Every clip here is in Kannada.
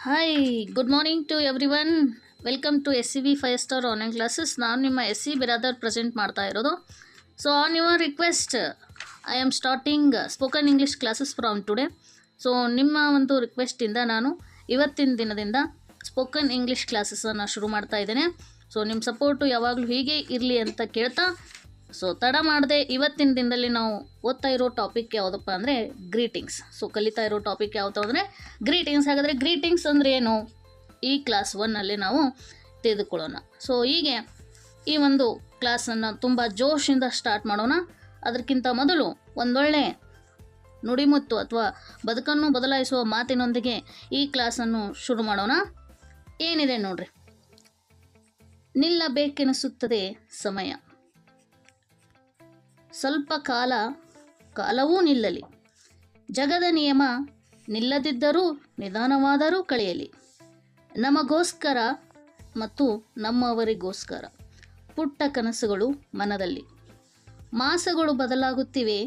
Hi good morning to everyone. Welcome to SCV 5 star online classes. ನಾನು ನಿಮ್ಮ SC ಬಿರಾದರ್ ಪ್ರೆಸೆಂಟ್ ಮಾಡ್ತಾ ಇರೋದು. So on your request I am starting spoken English classes from today. So ನಿಮ್ಮ ಒಂದು ರಿಕ್ವೆಸ್ಟಿಂದ ನಾನು ಇವತ್ತಿನ ದಿನದಿಂದ ಸ್ಪೋಕನ್ ಇಂಗ್ಲೀಷ್ ಕ್ಲಾಸಸನ್ನು ಶುರು ಮಾಡ್ತಾ ಇದ್ದೇನೆ. ಸೊ ನಿಮ್ಮ ಸಪೋರ್ಟು ಯಾವಾಗಲೂ ಹೀಗೆ ಇರಲಿ ಅಂತ ಕೇಳ್ತಾ, ಸೊ ತಡ ಮಾಡದೆ ಇವತ್ತಿನ ದಿನದಲ್ಲಿ ನಾವು ಓದ್ತಾ ಇರೋ ಟಾಪಿಕ್ ಯಾವುದಪ್ಪ ಅಂದರೆ ಗ್ರೀಟಿಂಗ್ಸ್. ಸೊ ಕಲಿತಾ ಇರೋ ಟಾಪಿಕ್ ಯಾವುದು ಅಂದರೆ ಗ್ರೀಟಿಂಗ್ಸ್. ಹಾಗಾದರೆ ಗ್ರೀಟಿಂಗ್ಸ್ ಅಂದರೆ ಏನು, ಈ ಕ್ಲಾಸ್ 1ನಲ್ಲಿ ನಾವು ತಿಳಿದುಕೊಳ್ಳೋಣ. ಸೊ ಹೀಗೆ ಈ ಒಂದು ಕ್ಲಾಸನ್ನು ತುಂಬ ಜೋಶಿಂದ ಸ್ಟಾರ್ಟ್ ಮಾಡೋಣ. ಅದಕ್ಕಿಂತ ಮೊದಲು ಒಂದೊಳ್ಳೆ ನುಡಿಮುತ್ತು ಅಥವಾ ಬದುಕನ್ನು ಬದಲಾಯಿಸುವ ಮಾತಿನೊಂದಿಗೆ ಈ ಕ್ಲಾಸನ್ನು ಶುರು ಮಾಡೋಣ. ಏನಿದೆ ನೋಡ್ರಿ. ನಿಲ್ಲಬೇಕೆನಿಸುತ್ತದೆ ಸಮಯ, ಸ್ವಲ್ಪ ಕಾಲವೂ ನಿಲ್ಲಲಿ. ಜಗದ ನಿಯಮ ನಿಲ್ಲದಿದ್ದರೂ ನಿಧಾನವಾದರೂ ಕಳೆಯಲಿ. ನಮಗೋಸ್ಕರ ಮತ್ತು ನಮ್ಮವರಿಗೋಸ್ಕರ ಪುಟ್ಟ ಕನಸುಗಳು ಮನದಲ್ಲಿ. ಮಾಸಗಳು ಬದಲಾಗುತ್ತಿವೆ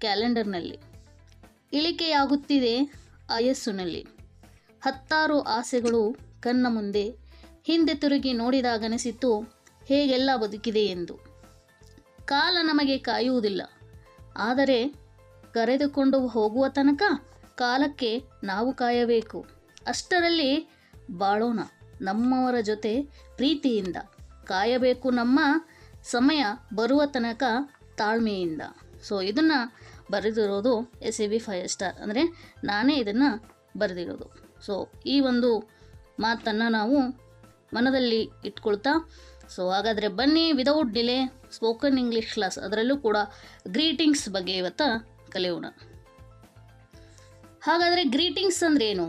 ಕ್ಯಾಲೆಂಡರ್ನಲ್ಲಿ, ಇಳಿಕೆಯಾಗುತ್ತಿದೆ ಆಯಸ್ಸಿನಲ್ಲಿ. ಹತ್ತಾರು ಆಸೆಗಳು ಕಣ್ಣ ಮುಂದೆ, ಹಿಂದೆ ತಿರುಗಿ ನೋಡಿದಾಗನಿಸಿತು ಹೇಗೆಲ್ಲ ಬದುಕಿದೆ ಎಂದು. ಕಾಲ ನಮಗೆ ಕಾಯುವುದಿಲ್ಲ, ಆದರೆ ಕರೆದುಕೊಂಡು ಹೋಗುವ ತನಕ ಕಾಲಕ್ಕೆ ನಾವು ಕಾಯಬೇಕು. ಅಷ್ಟರಲ್ಲಿ ಬಾಳೋಣ ನಮ್ಮವರ ಜೊತೆ ಪ್ರೀತಿಯಿಂದ, ಕಾಯಬೇಕು ನಮ್ಮ ಸಮಯ ಬರುವ ತನಕ ತಾಳ್ಮೆಯಿಂದ. ಸೊ ಇದನ್ನು ಬರೆದಿರೋದು SCV 5 ಸ್ಟಾರ್, ಅಂದರೆ ನಾನೇ ಇದನ್ನು ಬರೆದಿರೋದು. ಸೊ ಈ ಒಂದು ಮಾತನ್ನು ನಾವು ಮನದಲ್ಲಿ ಇಟ್ಕೊಳ್ತಾ, ಸೊ ಹಾಗಾದರೆ ಬನ್ನಿ without delay spoken English class, ಅದರಲ್ಲೂ ಕೂಡ ಗ್ರೀಟಿಂಗ್ಸ್ ಬಗ್ಗೆ ಇವತ್ತು ಕಲಿಯೋಣ. ಹಾಗಾದರೆ ಗ್ರೀಟಿಂಗ್ಸ್ ಅಂದರೆ ಏನು?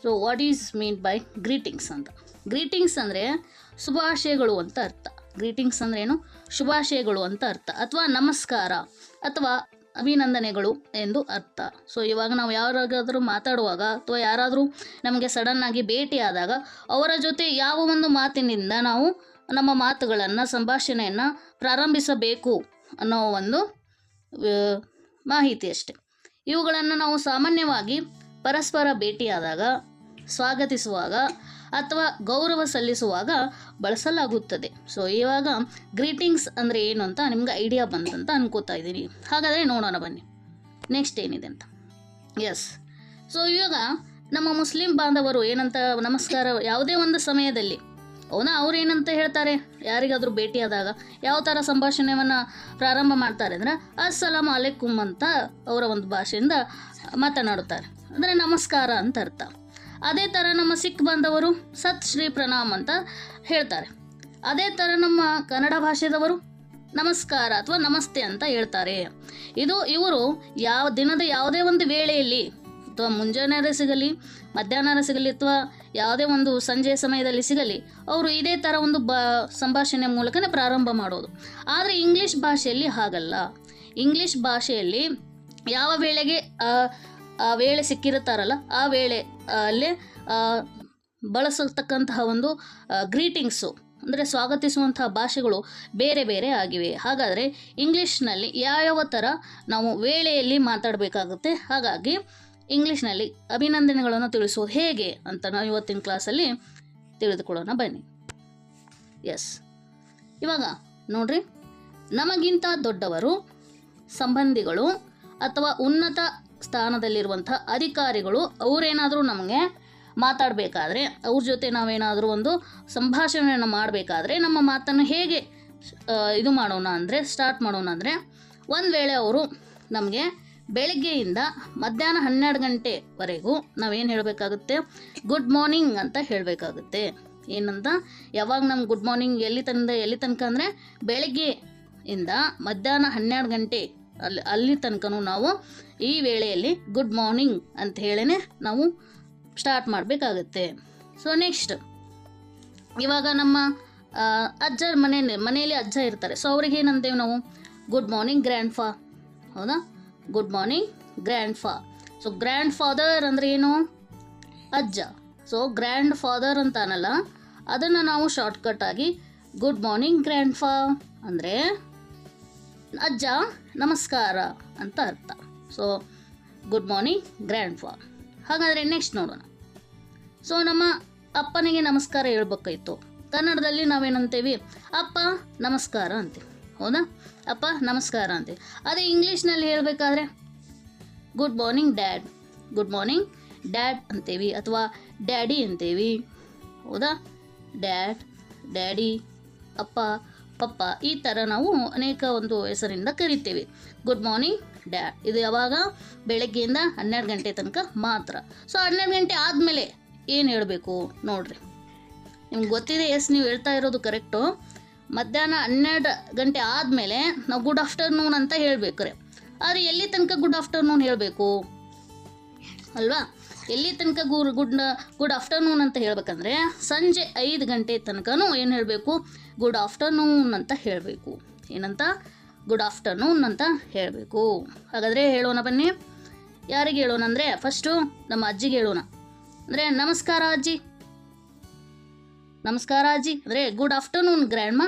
So what is mean by greetings ಅಂತ. ಗ್ರೀಟಿಂಗ್ಸ್ ಅಂದರೆ ಶುಭಾಶಯಗಳು ಅಂತ ಅರ್ಥ. ಗ್ರೀಟಿಂಗ್ಸ್ ಅಂದರೆ ಏನು? ಶುಭಾಶಯಗಳು ಅಂತ ಅರ್ಥ, ಅಥವಾ ನಮಸ್ಕಾರ ಅಥವಾ ಅಭಿನಂದನೆಗಳು ಎಂದು ಅರ್ಥ. ಸೊ ಇವಾಗ ನಾವು ಯಾರಾಗಾದರೂ ಮಾತಾಡುವಾಗ ಅಥವಾ ಯಾರಾದರೂ ನಮಗೆ ಸಡನ್ನಾಗಿ ಭೇಟಿಯಾದಾಗ ಅವರ ಜೊತೆ ಯಾವ ಒಂದು ಮಾತಿನಿಂದ ನಾವು ನಮ್ಮ ಮಾತುಗಳನ್ನು, ಸಂಭಾಷಣೆಯನ್ನು ಪ್ರಾರಂಭಿಸಬೇಕು ಅನ್ನೋ ಒಂದು ಮಾಹಿತಿ ಅಷ್ಟೆ. ಇವುಗಳನ್ನು ನಾವು ಸಾಮಾನ್ಯವಾಗಿ ಪರಸ್ಪರ ಭೇಟಿಯಾದಾಗ, ಸ್ವಾಗತಿಸುವಾಗ ಅಥವಾ ಗೌರವ ಸಲ್ಲಿಸುವಾಗ ಬಳಸಲಾಗುತ್ತದೆ. ಸೊ ಇವಾಗ ಗ್ರೀಟಿಂಗ್ಸ್ ಅಂದರೆ ಏನು ಅಂತ ನಿಮ್ಗೆ ಐಡಿಯಾ ಬಂತಂತ ಅನ್ಕೋತಾ ಇದ್ದೀನಿ. ಹಾಗಾದರೆ ನೋಡೋಣ ಬನ್ನಿ ನೆಕ್ಸ್ಟ್ ಏನಿದೆ ಅಂತ. ಎಸ್, ಸೊ ಇವಾಗ ನಮ್ಮ ಮುಸ್ಲಿಂ ಬಾಂಧವರು ಏನಂತ ನಮಸ್ಕಾರ ಯಾವುದೇ ಒಂದು ಸಮಯದಲ್ಲಿ ಅವನ ಅವ್ರು ಏನಂತ ಹೇಳ್ತಾರೆ, ಯಾರಿಗಾದರೂ ಭೇಟಿಯಾದಾಗ ಯಾವ ಥರ ಸಂಭಾಷಣೆಯನ್ನು ಪ್ರಾರಂಭ ಮಾಡ್ತಾರೆ ಅಂದರೆ ಅಸ್ಸಲಾಮ್ ಅಲೈಕುಮ್ ಅಂತ ಅವರ ಒಂದು ಭಾಷೆಯಿಂದ ಮಾತನಾಡುತ್ತಾರೆ, ಅಂದರೆ ನಮಸ್ಕಾರ ಅಂತ ಅರ್ಥ. ಅದೇ ಥರ ನಮ್ಮ ಸಿಖ್ ಬಾಂಧವರು ಸತ್ ಶ್ರೀ ಪ್ರಣಾಮ್ ಅಂತ ಹೇಳ್ತಾರೆ. ಅದೇ ಥರ ನಮ್ಮ ಕನ್ನಡ ಭಾಷೆದವರು ನಮಸ್ಕಾರ ಅಥವಾ ನಮಸ್ತೆ ಅಂತ ಹೇಳ್ತಾರೆ. ಇವರು ಯಾವ ದಿನದ ಯಾವುದೇ ಒಂದು ವೇಳೆಯಲ್ಲಿ ಅಥವಾ ಮುಂಜಾನೆ ಸಿಗಲಿ, ಮಧ್ಯಾಹ್ನ ಸಿಗಲಿ, ಅಥವಾ ಯಾವುದೇ ಒಂದು ಸಂಜೆ ಸಮಯದಲ್ಲಿ ಸಿಗಲಿ, ಅವರು ಇದೇ ಥರ ಒಂದು ಸಂಭಾಷಣೆ ಮೂಲಕನೇ ಪ್ರಾರಂಭ ಮಾಡೋದು. ಆದರೆ ಇಂಗ್ಲೀಷ್ ಭಾಷೆಯಲ್ಲಿ ಹಾಗಲ್ಲ. ಇಂಗ್ಲೀಷ್ ಭಾಷೆಯಲ್ಲಿ ಯಾವ ವೇಳೆಗೆ ಆ ವೇಳೆ ಸಿಕ್ಕಿರುತ್ತಾರಲ್ಲ ಆ ವೇಳೆ ಅಲ್ಲೇ ಬಳಸತಕ್ಕಂತಹ ಒಂದು ಗ್ರೀಟಿಂಗ್ಸು ಅಂದರೆ ಸ್ವಾಗತಿಸುವಂತಹ ಭಾಷೆಗಳು ಬೇರೆ ಬೇರೆ ಆಗಿವೆ. ಹಾಗಾದರೆ ಇಂಗ್ಲೀಷ್ನಲ್ಲಿ ಯಾವ ಥರ ನಾವು ವೇಳೆಯಲ್ಲಿ ಮಾತಾಡಬೇಕಾಗುತ್ತೆ, ಹಾಗಾಗಿ ಇಂಗ್ಲೀಷ್ನಲ್ಲಿ ಅಭಿನಂದನೆಗಳನ್ನು ತಿಳಿಸೋದು ಹೇಗೆ ಅಂತ ನಾವು ಇವತ್ತಿನ ಕ್ಲಾಸಲ್ಲಿ ತಿಳಿದುಕೊಳ್ಳೋಣ ಬನ್ನಿ. ಎಸ್, ಇವಾಗ ನೋಡ್ರಿ, ನಮಗಿಂತ ದೊಡ್ಡವರು, ಸಂಬಂಧಿಗಳು ಅಥವಾ ಉನ್ನತ ಸ್ಥಾನದಲ್ಲಿರುವಂಥ ಅಧಿಕಾರಿಗಳು ಅವರೇನಾದರೂ ನಮಗೆ ಮಾತಾಡಬೇಕಾದ್ರೆ, ಅವ್ರ ಜೊತೆ ನಾವೇನಾದರೂ ಒಂದು ಸಂಭಾಷಣೆಯನ್ನು ಮಾಡಬೇಕಾದ್ರೆ ನಮ್ಮ ಮಾತನ್ನು ಹೇಗೆ ಇದು ಮಾಡೋಣ ಅಂದರೆ ಸ್ಟಾರ್ಟ್ ಮಾಡೋಣ ಅಂದರೆ, ಒಂದು ವೇಳೆ ಅವರು ನಮಗೆ ಬೆಳಗ್ಗೆಯಿಂದ ಮಧ್ಯಾಹ್ನ 12 ಗಂಟೆವರೆಗೂ ನಾವೇನು ಹೇಳಬೇಕಾಗುತ್ತೆ, ಗುಡ್ ಮಾರ್ನಿಂಗ್ ಅಂತ ಹೇಳಬೇಕಾಗುತ್ತೆ. ಏನಂತ, ಯಾವಾಗ ನಮ್ಗೆ ಗುಡ್ ಮಾರ್ನಿಂಗ್ ಎಲ್ಲಿ ತನಕ ಅಂದರೆ ಬೆಳಗ್ಗೆಯಿಂದ ಮಧ್ಯಾಹ್ನ 12 ಗಂಟೆ ಅಲ್ಲಿ ತನಕನೂ ನಾವು ಈ ವೇಳೆಯಲ್ಲಿ ಗುಡ್ ಮಾರ್ನಿಂಗ್ ಅಂತ ಹೇಳೇ ನಾವು ಸ್ಟಾರ್ಟ್ ಮಾಡಬೇಕಾಗುತ್ತೆ. ಸೊ ನೆಕ್ಸ್ಟ್, ಇವಾಗ ನಮ್ಮ ಅಜ್ಜ ಮನೆಯಲ್ಲಿ ಅಜ್ಜ ಇರ್ತಾರೆ. ಸೊ ಅವ್ರಿಗೆ ಏನಂತೇವೆ ನಾವು, ಗುಡ್ ಮಾರ್ನಿಂಗ್ ಗ್ರ್ಯಾಂಡ್ ಫಾ. ಹೌದಾ, ಗುಡ್ ಮಾರ್ನಿಂಗ್ ಗ್ರ್ಯಾಂಡ್ ಫಾ. ಸೊ ಗ್ರ್ಯಾಂಡ್ ಫಾದರ್ ಅಂದರೆ ಏನು, ಅಜ್ಜ. ಸೊ ಗ್ರ್ಯಾಂಡ್ ಫಾದರ್ ಅಂತ ಅನ್ನಲ್ಲ, ಅದನ್ನು ನಾವು ಶಾರ್ಟ್ಕಟ್ ಆಗಿ ಗುಡ್ ಮಾರ್ನಿಂಗ್ ಗ್ರ್ಯಾಂಡ್ ಫಾ ಅಂದರೆ ಅಜ್ಜ ನಮಸ್ಕಾರ ಅಂತ ಅರ್ಥ. ಸೊ ಗುಡ್ ಮಾರ್ನಿಂಗ್ ಗ್ರ್ಯಾಂಡ್ ಫಾ. ಹಾಗಾದರೆ ನೆಕ್ಸ್ಟ್ ನೋಡೋಣ. ಸೊ ನಮ್ಮ ಅಪ್ಪನಿಗೆ ನಮಸ್ಕಾರ ಹೇಳ್ಬೇಕಾಯ್ತು. ಕನ್ನಡದಲ್ಲಿ ನಾವೇನಂತೇವಿ, ಅಪ್ಪ ನಮಸ್ಕಾರ ಅಂತೀವಿ, ಹೌದಾ? ಅಪ್ಪ ನಮಸ್ಕಾರ ಅಂತೀವಿ. ಅದೇ ಇಂಗ್ಲೀಷ್ನಲ್ಲಿ ಹೇಳಬೇಕಾದ್ರೆ good morning dad, good morning dad ಅಂತೀವಿ, ಅಥವಾ ಡ್ಯಾಡಿ ಅಂತೀವಿ, ಹೌದಾ? ಡ್ಯಾಡ್, ಡ್ಯಾಡಿ, ಅಪ್ಪ, ಪಪ್ಪ, ಈ ಥರ ನಾವು ಅನೇಕ ಒಂದು ಹೆಸರಿಂದ ಕರಿತೀವಿ. ಗುಡ್ ಮಾರ್ನಿಂಗ್ ಡ್ಯಾಡ್ ಇದು ಯಾವಾಗ? ಬೆಳಗ್ಗೆಯಿಂದ 12 ಗಂಟೆ ತನಕ ಮಾತ್ರ. ಸೊ 12 ಗಂಟೆ ಆದಮೇಲೆ ಏನು ಹೇಳಬೇಕು ನೋಡ್ರಿ. ನಿಮ್ಗೆ ಗೊತ್ತಿದೆ, ನೀವು ಹೇಳ್ತಾ ಇರೋದು ಕರೆಕ್ಟು. ಮಧ್ಯಾಹ್ನ 12 ಗಂಟೆ ಆದಮೇಲೆ ನಾವು ಗುಡ್ ಆಫ್ಟರ್ನೂನ್ ಅಂತ ಹೇಳಬೇಕ್ರೆ, ಆದರೆ ಎಲ್ಲಿ ತನಕ ಗುಡ್ ಆಫ್ಟರ್ನೂನ್ ಹೇಳಬೇಕು ಅಲ್ವಾ? ಎಲ್ಲಿ ತನಕ ಗುಡ್ ಆಫ್ಟರ್ನೂನ್ ಅಂತ ಹೇಳ್ಬೇಕಂದ್ರೆ ಸಂಜೆ 5 ಗಂಟೆ ತನಕನೂ ಏನು ಹೇಳಬೇಕು? ಗುಡ್ ಆಫ್ಟರ್ನೂನ್ ಅಂತ ಹೇಳಬೇಕು. ಏನಂತ? ಗುಡ್ ಆಫ್ಟರ್ನೂನ್ ಅಂತ ಹೇಳಬೇಕು. ಹಾಗಾದರೆ ಹೇಳೋಣ ಬನ್ನಿ. ಯಾರಿಗೆ ಹೇಳೋಣ ಅಂದರೆ ಫಸ್ಟು ನಮ್ಮ ಅಜ್ಜಿಗೆ ಹೇಳೋಣ. ಅಂದರೆ ನಮಸ್ಕಾರ ಅಜ್ಜಿ, ನಮಸ್ಕಾರ ಅಜ್ಜಿ ಅಂದರೆ ಗುಡ್ ಆಫ್ಟರ್ನೂನ್ ಗ್ರ್ಯಾಂಡ್ ಮಾ,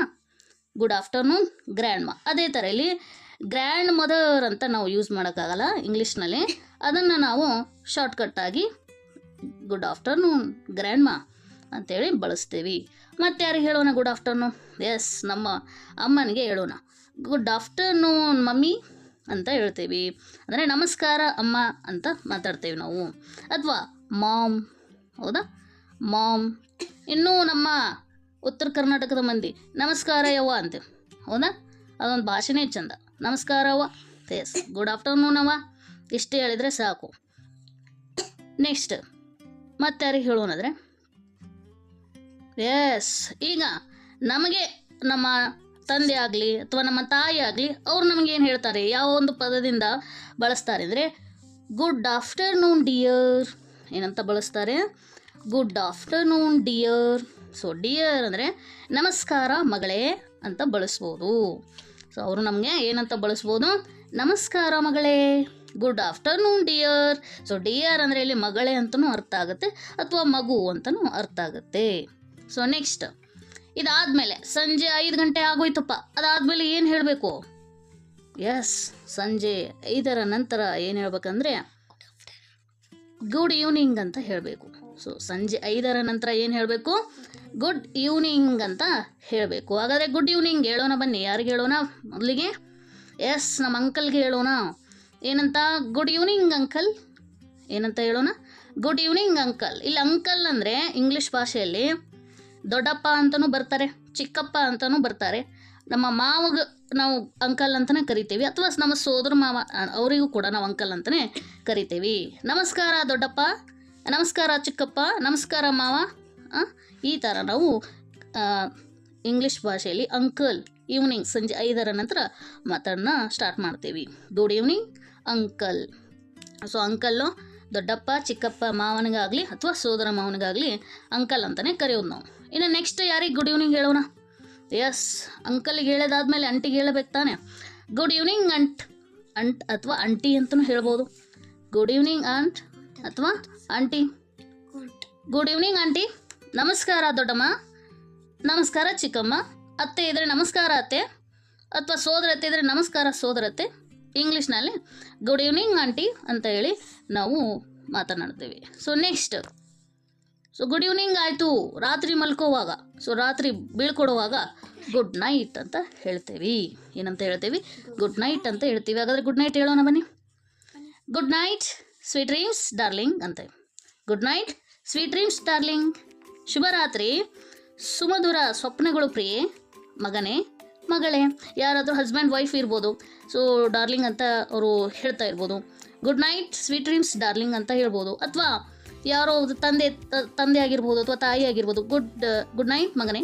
ಗುಡ್ ಆಫ್ಟರ್ನೂನ್ ಗ್ರ್ಯಾಂಡ್ ಮಾ. ಅದೇ ಥರ ಇಲ್ಲಿ ಗ್ರ್ಯಾಂಡ್ ಮದರ್ ಅಂತ ನಾವು ಯೂಸ್ ಮಾಡೋಕ್ಕಾಗಲ್ಲ ಇಂಗ್ಲೀಷ್ನಲ್ಲಿ. ಅದನ್ನು ನಾವು ಶಾರ್ಟ್ಕಟ್ಟಾಗಿ ಗುಡ್ ಆಫ್ಟರ್ನೂನ್ ಗ್ರ್ಯಾಂಡ್ ಮಾ ಅಂತೇಳಿ ಬಳಸ್ತೀವಿ. ಮತ್ತು ಯಾರಿಗೆ ಹೇಳೋಣ ಗುಡ್ ಆಫ್ಟರ್ನೂನ್? ಎಸ್, ನಮ್ಮ ಅಮ್ಮನಿಗೆ ಹೇಳೋಣ. ಗುಡ್ ಆಫ್ಟರ್ನೂನ್ ಮಮ್ಮಿ ಅಂತ ಹೇಳ್ತೀವಿ. ಅಂದರೆ ನಮಸ್ಕಾರ ಅಮ್ಮ ಅಂತ ಮಾತಾಡ್ತೇವೆ ನಾವು. ಅಥವಾ ಮಾಮ್, ಹೌದಾ? ಮಾಮ್. ಇನ್ನೂ ನಮ್ಮ ಉತ್ತರ ಕರ್ನಾಟಕದ ಮಂದಿ ನಮಸ್ಕಾರ ಯವ್ವ ಅಂತೇವೆ, ಹೌದಾ? ಅದೊಂದು ಭಾಷೆನೇ ಚಂದ. ನಮಸ್ಕಾರ ಅವ್ವ, ಎಸ್, ಗುಡ್ ಆಫ್ಟರ್ನೂನ್ ಅವ್ವ. ಇಷ್ಟೇ ಹೇಳಿದರೆ ಸಾಕು. ನೆಕ್ಸ್ಟ್ ಮತ್ತೆ ಯಾರಿಗೆ ಹೇಳೋಣ ಅಂದರೆ, ಎಸ್, ಈಗ ನಮಗೆ ನಮ್ಮ ತಂದೆ ಆಗಲಿ ಅಥವಾ ನಮ್ಮ ತಾಯಿ ಆಗಲಿ ಅವ್ರು ನಮಗೇನು ಹೇಳ್ತಾರೆ, ಯಾವ ಒಂದು ಪದದಿಂದ ಬಳಸ್ತಾರೆ ಅಂದರೆ ಗುಡ್ ಆಫ್ಟರ್ನೂನ್ ಡಿಯರ್. ಏನಂತ ಬಳಸ್ತಾರೆ? Good afternoon dear. So dear ಅಂದರೆ ನಮಸ್ಕಾರ ಮಗಳೇ ಅಂತ ಬಳಸ್ಬೋದು. ಸೊ ಅವರು ನಮಗೆ ಏನಂತ ಬಳಸ್ಬೋದು? ನಮಸ್ಕಾರ ಮಗಳೇ, good afternoon dear. So dear ಅಂದರೆ ಇಲ್ಲಿ ಮಗಳೇ ಅಂತಲೂ ಅರ್ಥ ಆಗುತ್ತೆ, ಅಥವಾ ಮಗು ಅಂತಲೂ ಅರ್ಥ ಆಗುತ್ತೆ. ಸೊ ನೆಕ್ಸ್ಟ್ ಇದಾದಮೇಲೆ ಸಂಜೆ 5 ಗಂಟೆ ಆಗೋಯ್ತಪ್ಪ, ಅದಾದಮೇಲೆ ಏನು ಹೇಳಬೇಕು? ಎಸ್, ಸಂಜೆ 5ರ ನಂತರ ಏನು ಹೇಳ್ಬೇಕಂದ್ರೆ ಗುಡ್ ಈವ್ನಿಂಗ್ ಅಂತ ಹೇಳಬೇಕು. ಸೊ ಸಂಜೆ 5ರ ನಂತರ ಏನು ಹೇಳಬೇಕು? ಗುಡ್ ಈವ್ನಿಂಗ್ ಅಂತ ಹೇಳಬೇಕು. ಹಾಗಾದರೆ ಗುಡ್ ಈವ್ನಿಂಗ್ ಹೇಳೋಣ ಬನ್ನಿ. ಯಾರಿಗೆ ಹೇಳೋಣ ಮೊದಲಿಗೆ? ಎಸ್, ನಮ್ಮ ಅಂಕಲ್ಗೆ ಹೇಳೋಣ. ಏನಂತ? Good evening uncle. ಏನಂತ ಹೇಳೋಣ? Good evening uncle. ಇಲ್ಲಿ ಅಂಕಲ್ ಅಂದರೆ ಇಂಗ್ಲೀಷ್ ಭಾಷೆಯಲ್ಲಿ ದೊಡ್ಡಪ್ಪ ಅಂತಲೂ ಬರ್ತಾರೆ, ಚಿಕ್ಕಪ್ಪ ಅಂತಲೂ ಬರ್ತಾರೆ. ನಮ್ಮ ಮಾವಗೆ ನಾವು ಅಂಕಲ್ ಅಂತಲೇ ಕರಿತೀವಿ, ಅಥವಾ ನಮ್ಮ ಸೋದರ ಮಾವ ಅವರಿಗೂ ಕೂಡ ನಾವು ಅಂಕಲ್ ಅಂತಲೇ ಕರಿತೀವಿ. ನಮಸ್ಕಾರ ದೊಡ್ಡಪ್ಪ, ನಮಸ್ಕಾರ ಚಿಕ್ಕಪ್ಪ, ನಮಸ್ಕಾರ ಮಾವ. ಈ ಥರ ನಾವು ಇಂಗ್ಲೀಷ್ ಭಾಷೆಯಲ್ಲಿ ಅಂಕಲ್ ಈವ್ನಿಂಗ್ ಸಂಜೆ 5ರ ನಂತರ ಮಾತನ್ನ ಸ್ಟಾರ್ಟ್ ಮಾಡ್ತೀವಿ. Good evening uncle. So uncle ದೊಡ್ಡಪ್ಪ, ಚಿಕ್ಕಪ್ಪ, ಮಾವನಿಗಾಗಲಿ ಅಥವಾ ಸೋದರ ಮಾವನಿಗಾಗಲಿ ಅಂಕಲ್ ಅಂತಲೇ ಕರೆಯೋದು ನಾವು. ಇನ್ನು ನೆಕ್ಸ್ಟ್ ಯಾರಿಗೆ ಗುಡ್ ಈವ್ನಿಂಗ್ ಹೇಳೋಣ? ಎಸ್, ಅಂಕಲ್ಗೆ ಹೇಳೋದಾದ್ಮೇಲೆ ಅಂಟಿಗೆ ಹೇಳಬೇಕು ತಾನೆ. ಗುಡ್ ಈವ್ನಿಂಗ್ ಅಂಟ್. ಅಂಟ್ ಅಥವಾ ಅಂಟಿ ಅಂತಲೂ ಹೇಳ್ಬೋದು. ಗುಡ್ ಈವ್ನಿಂಗ್ ಅಂಟ್ ಅಥವಾ ಆಂಟಿ. Good evening aunty. ನಮಸ್ಕಾರ ದೊಡ್ಡಮ್ಮ, ನಮಸ್ಕಾರ ಚಿಕ್ಕಮ್ಮ. ಅತ್ತೆ ಇದ್ದರೆ ನಮಸ್ಕಾರ ಅತ್ತೆ, ಅಥವಾ ಸೋದರತ್ತೆ ಇದ್ದರೆ ನಮಸ್ಕಾರ ಸೋದರತ್ತೆ. ಇಂಗ್ಲೀಷ್ನಲ್ಲಿ ಗುಡ್ ಈವ್ನಿಂಗ್ ಆಂಟಿ ಅಂತ ಹೇಳಿ ನಾವು ಮಾತನಾಡ್ತೀವಿ. So next, so good evening ಆಯಿತು ರಾತ್ರಿ ಮಲ್ಕೋವಾಗ, ಸೊ ರಾತ್ರಿ ಬೀಳ್ಕೊಡುವಾಗ ಗುಡ್ ನೈಟ್ ಅಂತ ಹೇಳ್ತೇವೆ. ಏನಂತ ಹೇಳ್ತೇವೆ? ಗುಡ್ ನೈಟ್ ಅಂತ ಹೇಳ್ತೀವಿ. ಹಾಗಾದರೆ ಗುಡ್ ನೈಟ್ ಹೇಳೋಣ ಬನ್ನಿ. Good night sweet dreams darling ಅಂತ. Good night sweet dreams darling. ಶುಭರಾತ್ರಿ ಸುಮಧುರ ಸ್ವಪ್ನಗಳು ಪ್ರಿಯೆ ಮಗನೇ ಮಗಳೇ. ಯಾರಾದರೂ ಹಸ್ಬೆಂಡ್ ವೈಫ್ ಇರ್ಬೋದು, ಸೊ ಡಾರ್ಲಿಂಗ್ ಅಂತ ಅವರು ಹೇಳ್ತಾ ಇರ್ಬೋದು. Good night sweet dreams darling ಅಂತ ಹೇಳ್ಬೋದು. ಅಥವಾ ಯಾರೋ ತಂದೆ ಆಗಿರ್ಬೋದು ಅಥವಾ ತಾಯಿ ಆಗಿರ್ಬೋದು, ಗುಡ್ ನೈಟ್ ಮಗನೇ,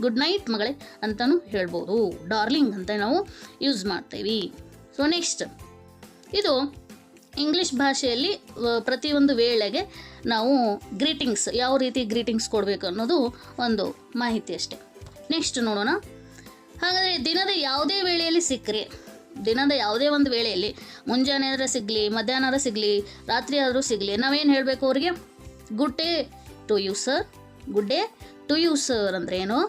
ಗುಡ್ ನೈಟ್ ಮಗಳೇ ಅಂತಲೂ ಹೇಳ್ಬೋದು. ಡಾರ್ಲಿಂಗ್ ಅಂತ ನಾವು ಯೂಸ್ ಮಾಡ್ತೀವಿ. ಸೊ ನೆಕ್ಸ್ಟ್, ಇದು ಇಂಗ್ಲೀಷ್ ಭಾಷೆಯಲ್ಲಿ ಪ್ರತಿಯೊಂದು ವೇಳೆಗೆ ನಾವು ಗ್ರೀಟಿಂಗ್ಸ್, ಯಾವ ರೀತಿ ಗ್ರೀಟಿಂಗ್ಸ್ ಕೊಡಬೇಕು ಅನ್ನೋದು ಒಂದು ಮಾಹಿತಿ ಅಷ್ಟೆ. ನೆಕ್ಸ್ಟ್ ನೋಡೋಣ. ಹಾಗಾದರೆ ದಿನದ ಯಾವುದೇ ವೇಳೆಯಲ್ಲಿ ಸಿಕ್ಕರೆ, ದಿನದ ಯಾವುದೇ ಒಂದು ವೇಳೆಯಲ್ಲಿ ಮುಂಜಾನೆ ಆದರೆ ಸಿಗಲಿ, ಮಧ್ಯಾಹ್ನ ಸಿಗಲಿ, ರಾತ್ರಿ ಆದರೂ ಸಿಗಲಿ, ನಾವೇನು ಹೇಳಬೇಕು ಅವರಿಗೆ? Good day to you sir. Good day to you sir ಅಂದರೆ ಏನು?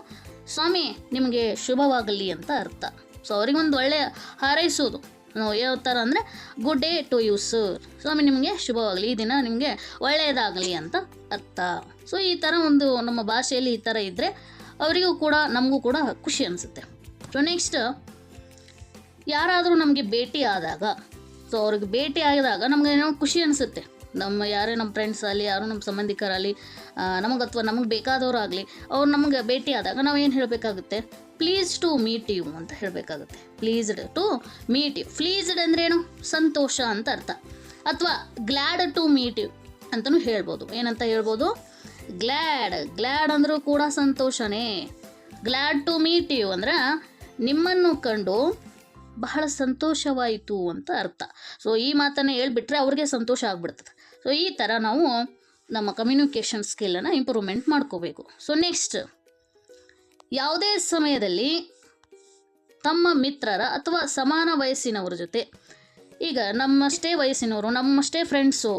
ಸ್ವಾಮಿ ನಿಮಗೆ ಶುಭವಾಗಲಿ ಅಂತ ಅರ್ಥ. ಸೊ ಅವರಿಗೊಂದು ಒಳ್ಳೆಯ ಹಾರೈಸೋದು, ನಾವು ಯಾವ ಥರ ಅಂದರೆ good day to you sir. ಸ್ವಾಮಿ ನಿಮಗೆ ಶುಭವಾಗಲಿ, ಈ ದಿನ ನಿಮಗೆ ಒಳ್ಳೆಯದಾಗಲಿ ಅಂತ ಅರ್ಥ. ಸೊ ಈ ಥರ ಒಂದು ನಮ್ಮ ಭಾಷೆಯಲ್ಲಿ ಈ ಥರ ಇದ್ದರೆ ಅವರಿಗೂ ಕೂಡ ನಮಗೂ ಕೂಡ ಖುಷಿ ಅನಿಸುತ್ತೆ. ಸೊ ನೆಕ್ಸ್ಟ್, ಯಾರಾದರೂ ನಮಗೆ ಭೇಟಿ ಆದಾಗ, ಸೊ ಅವ್ರಿಗೆ ಭೇಟಿ ಆಗಿದಾಗ ನಮ್ಗೆ ಏನೋ ಖುಷಿ ಅನಿಸುತ್ತೆ. ಯಾರೇ ನಮ್ಮ ಫ್ರೆಂಡ್ಸ್ ಆಗಲಿ, ಯಾರು ನಮ್ಮ ಸಂಬಂಧಿಕರಾಗಲಿ, ನಮಗೆ ಅಥವಾ ನಮಗೆ ಬೇಕಾದವರಾಗಲಿ, ಅವ್ರು ನಮಗೆ ಭೇಟಿ ಆದಾಗ ನಾವು ಏನು ಹೇಳಬೇಕಾಗುತ್ತೆ? ಪ್ಲೀಸ್ ಟು ಮೀಟ್ ಯು ಅಂತ ಹೇಳಬೇಕಾಗುತ್ತೆ. Pleased to meet you. Pleased ಅಂದರೆ ಏನು? ಸಂತೋಷ ಅಂತ ಅರ್ಥ. ಅಥವಾ ಗ್ಲ್ಯಾಡ್ ಟು ಮೀಟ್ ಯು ಅಂತಲೂ ಹೇಳ್ಬೋದು. ಏನಂತ ಹೇಳ್ಬೋದು? ಗ್ಲ್ಯಾಡ್ ಅಂದರೂ ಕೂಡ ಸಂತೋಷನೇ. ಗ್ಲ್ಯಾಡ್ ಟು ಮೀಟ್ ಯು ಅಂದ್ರೆ ನಿಮ್ಮನ್ನು ಕಂಡು ಬಹಳ ಸಂತೋಷವಾಯಿತು ಅಂತ ಅರ್ಥ. ಸೊ ಈ ಮಾತನ್ನು ಹೇಳ್ಬಿಟ್ರೆ ಅವ್ರಿಗೆ ಸಂತೋಷ ಆಗ್ಬಿಡ್ತದೆ. ಸೊ ಈ ಥರ ನಾವು ನಮ್ಮ ಕಮ್ಯುನಿಕೇಷನ್ ಸ್ಕಿಲ್ಲನ್ನು ಇಂಪ್ರೂವ್ಮೆಂಟ್ ಮಾಡ್ಕೋಬೇಕು. ಸೊ ನೆಕ್ಸ್ಟ್, ಯಾವುದೇ ಸಮಯದಲ್ಲಿ ತಮ್ಮ ಮಿತ್ರರ ಅಥವಾ ಸಮಾನ ವಯಸ್ಸಿನವರ ಜೊತೆ, ಈಗ ನಮ್ಮಷ್ಟೇ ವಯಸ್ಸಿನವರು, ನಮ್ಮಷ್ಟೇ ಫ್ರೆಂಡ್ಸು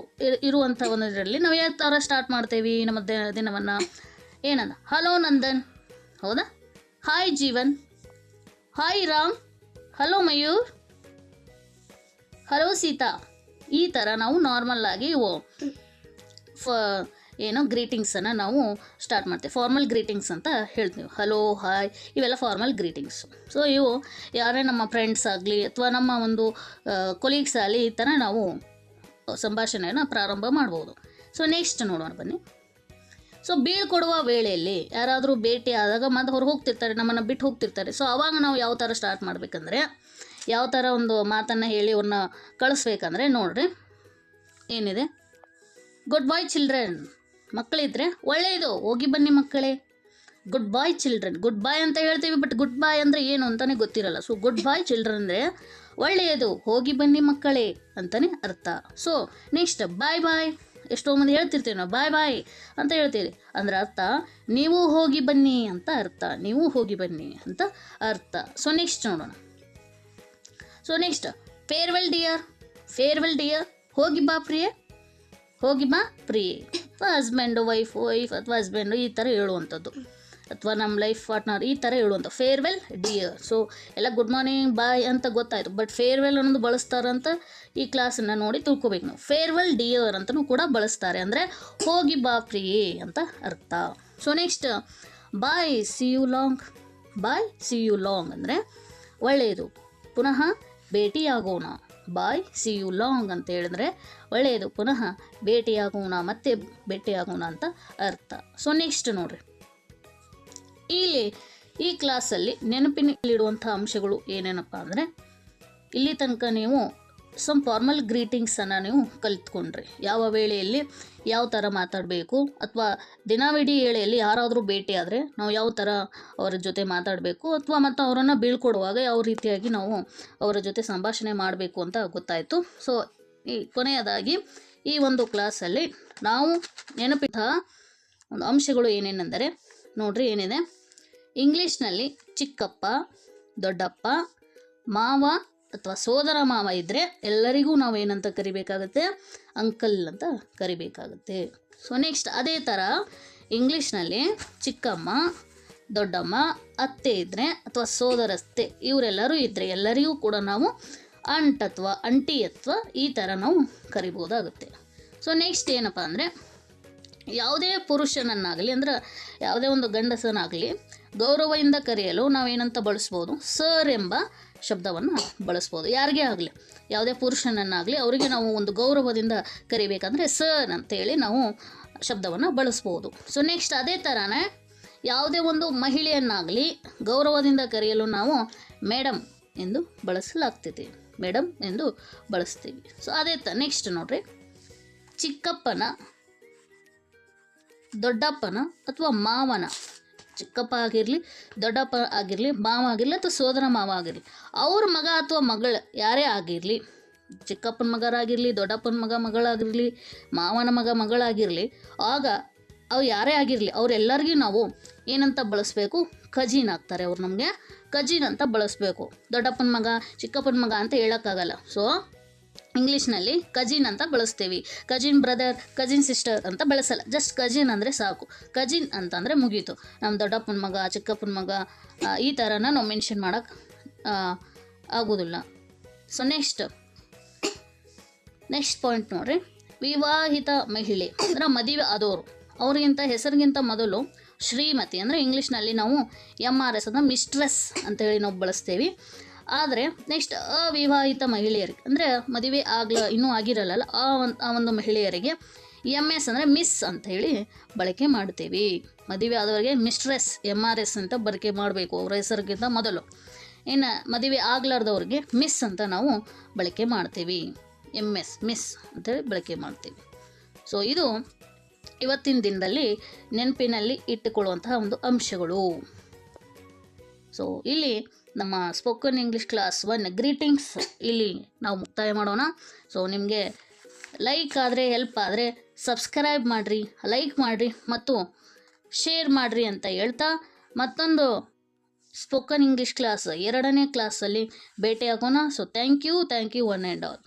ಇರುವಂಥ ಒಂದರಲ್ಲಿ ನಾವು ಯಾವ ಥರ ಸ್ಟಾರ್ಟ್ ಮಾಡ್ತೇವೆ ನಮ್ಮ ದಿನವನ್ನು? ಏನಂದ? ಹಲೋ ನಂದನ್, ಹೌದಾ? Hi Jeevan, hi Ram, hello Mayur, hello Sita. ಈ ಥರ ನಾವು ನಾರ್ಮಲ್ ಆಗಿ ಗ್ರೀಟಿಂಗ್ಸನ್ನು ನಾವು ಸ್ಟಾರ್ಟ್ ಮಾಡ್ತೇವೆ. ಫಾರ್ಮಲ್ ಗ್ರೀಟಿಂಗ್ಸ್ ಅಂತ ಹೇಳ್ತೀವಿ. ಹಲೋ, ಹಾಯ್, ಇವೆಲ್ಲ ಫಾರ್ಮಲ್ ಗ್ರೀಟಿಂಗ್ಸು. ಸೊ ಇವು ಯಾರೇ ನಮ್ಮ ಫ್ರೆಂಡ್ಸ್ ಆಗಲಿ ಅಥವಾ ನಮ್ಮ ಒಂದು ಕೊಲೀಗ್ಸ್ ಆಗಲಿ, ಈ ಥರ ನಾವು ಸಂಭಾಷಣೆಯನ್ನು ಪ್ರಾರಂಭ ಮಾಡ್ಬೋದು. ಸೊ ನೆಕ್ಸ್ಟ್ ನೋಡೋಣ ಬನ್ನಿ. ಸೊ ಬೀಳ್ಕೊಡುವ ವೇಳೆಯಲ್ಲಿ ಯಾರಾದರೂ ಭೇಟಿ ಆದಾಗ ಮತ್ತೆ ಹೊರಗೆ ಹೋಗ್ತಿರ್ತಾರೆ, ನಮ್ಮನ್ನು ಬಿಟ್ಟು ಹೋಗ್ತಿರ್ತಾರೆ. ಸೊ ಆವಾಗ ನಾವು ಯಾವ ಥರ ಸ್ಟಾರ್ಟ್ ಮಾಡಬೇಕಂದ್ರೆ, ಯಾವ ಥರ ಒಂದು ಮಾತನ್ನು ಹೇಳಿ ಅವ್ರನ್ನ ಕಳಿಸ್ಬೇಕಂದ್ರೆ ನೋಡ್ರಿ, ಏನಿದೆ? ಗುಡ್ ಬಾಯ್ ಚಿಲ್ಡ್ರನ್. ಮಕ್ಕಳಿದ್ರೆ ಒಳ್ಳೆಯದು, ಹೋಗಿ ಬನ್ನಿ ಮಕ್ಕಳೇ. ಗುಡ್ ಬಾಯ್ ಚಿಲ್ಡ್ರನ್. ಗುಡ್ ಬಾಯ್ ಅಂತ ಹೇಳ್ತೀವಿ, ಬಟ್ ಗುಡ್ ಬಾಯ್ ಅಂದರೆ ಏನು ಅಂತಲೇ ಗೊತ್ತಿರಲ್ಲ. ಸೊ ಗುಡ್ ಬಾಯ್ ಚಿಲ್ಡ್ರನ್ ಅಂದರೆ ಒಳ್ಳೆಯದು, ಹೋಗಿ ಬನ್ನಿ ಮಕ್ಕಳೇ ಅಂತಲೇ ಅರ್ಥ. ಸೊ ನೆಕ್ಸ್ಟ್, ಬಾಯ್ ಬಾಯ್. ಎಷ್ಟೋ ಮಂದಿ ಹೇಳ್ತಿರ್ತೀವಿ ನಾವು ಬಾಯ್ ಬಾಯ್ ಅಂತ ಹೇಳ್ತೀವಿ. ಅಂದ್ರೆ ಅರ್ಥ ನೀವು ಹೋಗಿ ಬನ್ನಿ ಅಂತ ಅರ್ಥ. ನೀವು ಹೋಗಿ ಬನ್ನಿ ಅಂತ ಅರ್ಥ. ಸೊ ನೆಕ್ಸ್ಟ್ ನೋಡೋಣ. So next, farewell dear. Farewell dear, ಹೋಗಿ ಬಾ ಪ್ರಿಯೆ, ಹೋಗಿ ಬಾ ಪ್ರಿಯೆ. ಹಸ್ಬೆಂಡು ವೈಫ್ ಅಥವಾ ಹಸ್ಬೆಂಡು ಈ ಥರ ಹೇಳುವಂಥದ್ದು, ಅಥವಾ ನಮ್ಮ ಲೈಫ್ ಪಾರ್ಟ್ನರ್ ಈ ಥರ ಹೇಳುವಂಥ ಫೇರ್ವೆಲ್ ಡಿಯರ್. ಸೊ ಎಲ್ಲ ಗುಡ್ ಮಾರ್ನಿಂಗ್ ಬಾಯ್ ಅಂತ ಗೊತ್ತಾಯಿತು, ಬಟ್ ಫೇರ್ವೆಲ್ ಅನ್ನೋದು ಬಳಸ್ತಾರಂತ ಈ ಕ್ಲಾಸನ್ನು ನೋಡಿ ತಿಳ್ಕೊಬೇಕು ನಾವು. ಫೇರ್ವೆಲ್ ಡಿಯರ್ ಅಂತಲೂ ಕೂಡ ಬಳಸ್ತಾರೆ, ಅಂದರೆ ಹೋಗಿ ಬಾ ಪ್ರಿಯೆ ಅಂತ ಅರ್ಥ. So next, bye see you long. Bye see you long ಅಂದರೆ ಒಳ್ಳೆಯದು, ಪುನಃ ಭೇಟಿಯಾಗೋಣ. ಬಾಯ್ ಸಿ ಯು ಲಾಂಗ್ ಅಂತ ಹೇಳಿದ್ರೆ ಒಳ್ಳೆಯದು, ಪುನಃ ಭೇಟಿಯಾಗೋಣ, ಮತ್ತೆ ಭೇಟಿಯಾಗೋಣ ಅಂತ ಅರ್ಥ. ಸೊ ನೆಕ್ಸ್ಟ್ ನೋಡ್ರಿ, ಇಲ್ಲಿ ಈ ಕ್ಲಾಸಲ್ಲಿ ನೆನಪಿನಲ್ಲಿಡುವಂಥ ಅಂಶಗಳು ಏನೇನಪ್ಪ ಅಂದರೆ, ಇಲ್ಲಿ ತನಕ ನೀವು ಫಾರ್ಮಲ್ ಗ್ರೀಟಿಂಗ್ಸನ್ನು ನೀವು ಕಲಿತ್ಕೊಂಡ್ರಿ. ಯಾವ ವೇಳೆಯಲ್ಲಿ ಯಾವ ಥರ ಮಾತಾಡಬೇಕು, ಅಥವಾ ದಿನವಿಡೀ ವೇಳೆಯಲ್ಲಿ ಯಾರಾದರೂ ಭೇಟಿ ಆದರೆ ನಾವು ಯಾವ ಥರ ಅವರ ಜೊತೆ ಮಾತಾಡಬೇಕು, ಅಥವಾ ಮತ್ತು ಅವರನ್ನು ಬೀಳ್ಕೊಡುವಾಗ ಯಾವ ರೀತಿಯಾಗಿ ನಾವು ಅವರ ಜೊತೆ ಸಂಭಾಷಣೆ ಮಾಡಬೇಕು ಅಂತ ಗೊತ್ತಾಯಿತು. ಸೊ ಈ ಕೊನೆಯದಾಗಿ ಈ ಒಂದು ಕ್ಲಾಸಲ್ಲಿ ನಾವು ನೆನಪಿಟ್ಟ ಒಂದು ಅಂಶಗಳು ಏನೇನೆಂದರೆ ನೋಡ್ರಿ, ಏನಿದೆ? ಇಂಗ್ಲೀಷ್ನಲ್ಲಿ ಚಿಕ್ಕಪ್ಪ, ದೊಡ್ಡಪ್ಪ, ಮಾವ ಅಥವಾ ಸೋದರ ಮಾವ ಇದ್ದರೆ ಎಲ್ಲರಿಗೂ ನಾವು ಏನಂತ ಕರಿಬೇಕಾಗುತ್ತೆ? ಅಂಕಲ್ ಅಂತ ಕರಿಬೇಕಾಗುತ್ತೆ. ಸೊ ನೆಕ್ಸ್ಟ್, ಅದೇ ಥರ ಇಂಗ್ಲೀಷ್ನಲ್ಲಿ ಚಿಕ್ಕಮ್ಮ, ದೊಡ್ಡಮ್ಮ, ಅತ್ತೆ ಇದ್ದರೆ ಅಥವಾ ಸೋದರತ್ತೆ ಇವರೆಲ್ಲರೂ ಇದ್ದರೆ ಎಲ್ಲರಿಗೂ ಕೂಡ ನಾವು ಅಂಟ್ ಅಥವಾ ಅಂಟಿ ಅಥವಾ ಈ ಥರ ನಾವು ಕರಿಬೋದಾಗುತ್ತೆ. ಸೊ ನೆಕ್ಸ್ಟ್ ಏನಪ್ಪ ಅಂದರೆ, ಯಾವುದೇ ಪುರುಷನನ್ನಾಗಲಿ ಅಂದ್ರೆ ಯಾವುದೇ ಒಂದು ಗಂಡಸನಾಗಲಿ ಗೌರವದಿಂದ ಕರೆಯಲು ನಾವೇನಂತ ಬಳಸ್ಬೋದು? ಸರ್ ಎಂಬ ಶಬ್ದವನ್ನು ಬಳಸ್ಬೋದು. ಯಾರಿಗೇ ಆಗಲಿ, ಯಾವುದೇ ಪುರುಷನನ್ನಾಗಲಿ ಅವರಿಗೆ ನಾವು ಒಂದು ಗೌರವದಿಂದ ಕರಿಬೇಕಂದ್ರೆ ಸರ್ ಅಂತೇಳಿ ನಾವು ಶಬ್ದವನ್ನು ಬಳಸ್ಬೋದು. ಸೊ ನೆಕ್ಸ್ಟ್, ಅದೇ ಥರನೇ ಯಾವುದೇ ಒಂದು ಮಹಿಳೆಯನ್ನಾಗಲಿ ಗೌರವದಿಂದ ಕರೆಯಲು ನಾವು ಮೇಡಮ್ ಎಂದು ಬಳಸಲಾಗ್ತೈತಿ. ಮೇಡಮ್ ಎಂದು ಬಳಸ್ತೀವಿ. ಸೊ ಅದೇ ನೆಕ್ಸ್ಟ್ ನೋಡ್ರಿ, ಚಿಕ್ಕಪ್ಪನ, ದೊಡ್ಡಪ್ಪನ ಅಥವಾ ಮಾವನ, ಚಿಕ್ಕಪ್ಪ ಆಗಿರಲಿ, ದೊಡ್ಡಪ್ಪ ಆಗಿರಲಿ, ಮಾವ ಆಗಿರಲಿ ಅಥವಾ ಸೋದರ ಮಾವ ಆಗಿರಲಿ, ಅವ್ರ ಮಗ ಅಥವಾ ಮಗಳು ಯಾರೇ ಆಗಿರಲಿ, ಚಿಕ್ಕಪ್ಪನ ಮಗರಾಗಿರಲಿ, ದೊಡ್ಡಪ್ಪನ ಮಗಳಾಗಿರಲಿ, ಮಾವನ ಮಗಳಾಗಿರಲಿ, ಆಗ ಅವು ಯಾರೇ ಆಗಿರಲಿ ಅವರೆಲ್ಲರಿಗೂ ನಾವು ಏನಂತ ಬಳಸಬೇಕು? ಕಜಿನ್ ಆಗ್ತಾರೆ ಅವ್ರು, ನಮಗೆ ಕಜಿನ್ ಅಂತ ಬಳಸಬೇಕು. ದೊಡ್ಡಪ್ಪನ ಮಗ, ಚಿಕ್ಕಪ್ಪನ ಮಗ ಅಂತ ಹೇಳೋಕ್ಕಾಗಲ್ಲ. ಸೊ ಇಂಗ್ಲೀಷ್ನಲ್ಲಿ ಕಜಿನ್ ಅಂತ ಬಳಸ್ತೀವಿ. ಕಜಿನ್ ಬ್ರದರ್, ಕಜಿನ್ ಸಿಸ್ಟರ್ ಅಂತ ಬಳಸಲ್ಲ, ಜಸ್ಟ್ ಕಜಿನ್ ಅಂದರೆ ಸಾಕು. ಕಜಿನ್ ಅಂತಂದರೆ ಮುಗೀತು. ನಮ್ಮ ದೊಡ್ಡಪ್ಪನ ಮಗ, ಚಿಕ್ಕಪ್ಪನ ಮಗ ಈ ಥರನ ನಾವು ಮೆನ್ಷನ್ ಮಾಡೋಕ್ಕೆ ಆಗೋದಿಲ್ಲ. ಸೊ ನೆಕ್ಸ್ಟ್ ಪಾಯಿಂಟ್ ನೋಡ್ರಿ, ವಿವಾಹಿತ ಮಹಿಳೆ ಅಂದ್ರೆ ಮದುವೆ ಆದವರು, ಅವ್ರಿಗಿಂತ ಹೆಸರಿಗಿಂತ ಮೊದಲು ಶ್ರೀಮತಿ ಅಂದರೆ ಇಂಗ್ಲೀಷ್ನಲ್ಲಿ ನಾವು MRS ಅಂದರೆ ಮಿಸ್ಟ್ರೆಸ್ ಅಂತೇಳಿ ನಾವು ಬಳಸ್ತೇವೆ. ಆದರೆ ನೆಕ್ಸ್ಟ್ ಅವಿವಾಹಿತ ಮಹಿಳೆಯರಿಗೆ ಅಂದರೆ ಮದುವೆ ಇನ್ನೂ ಆಗಿರಲ್ಲ ಆ ಒಂದು ಮಹಿಳೆಯರಿಗೆ MS ಅಂದರೆ ಮಿಸ್ ಅಂತ ಹೇಳಿ ಬಳಕೆ ಮಾಡ್ತೇವೆ. ಮದುವೆ ಆದವರಿಗೆ ಮಿಸ್ಟ್ರೆಸ್ MRS ಅಂತ ಬಳಕೆ ಮಾಡಬೇಕು ಅವರ ಹೆಸರಿಗಿಂತ ಮೊದಲು. ಇನ್ನು ಮದುವೆ ಆಗಲಾರ್ದವ್ರಿಗೆ ಮಿಸ್ ಅಂತ ನಾವು ಬಳಕೆ ಮಾಡ್ತೀವಿ, MS ಮಿಸ್ ಅಂತೇಳಿ ಬಳಕೆ ಮಾಡ್ತೀವಿ. ಸೊ ಇದು ಇವತ್ತಿನ ದಿನದಲ್ಲಿ ನೆನಪಿನಲ್ಲಿ ಇಟ್ಟುಕೊಳ್ಳುವಂತಹ ಒಂದು ಅಂಶಗಳು. ಸೊ ಇಲ್ಲಿ ನಮ್ಮ ಸ್ಪೋಕನ್ ಇಂಗ್ಲೀಷ್ ಕ್ಲಾಸ್ 1 ಗ್ರೀಟಿಂಗ್ಸ್ ಇಲ್ಲಿ ನಾವು ಮುಕ್ತಾಯ ಮಾಡೋಣ. ಸೊ ನಿಮಗೆ ಲೈಕ್ ಆದರೆ ಹೆಲ್ಪ್ ಆದರೆ ಸಬ್ಸ್ಕ್ರೈಬ್ ಮಾಡಿರಿ, ಲೈಕ್ ಮಾಡಿರಿ ಮತ್ತು ಶೇರ್ ಮಾಡಿರಿ ಅಂತ ಹೇಳ್ತಾ ಮತ್ತೊಂದು ಸ್ಪೋಕನ್ ಇಂಗ್ಲೀಷ್ ಕ್ಲಾಸ್ 2ನೇ ಕ್ಲಾಸಲ್ಲಿ ಭೇಟಿಯಾಗೋಣ. So thank you one and all.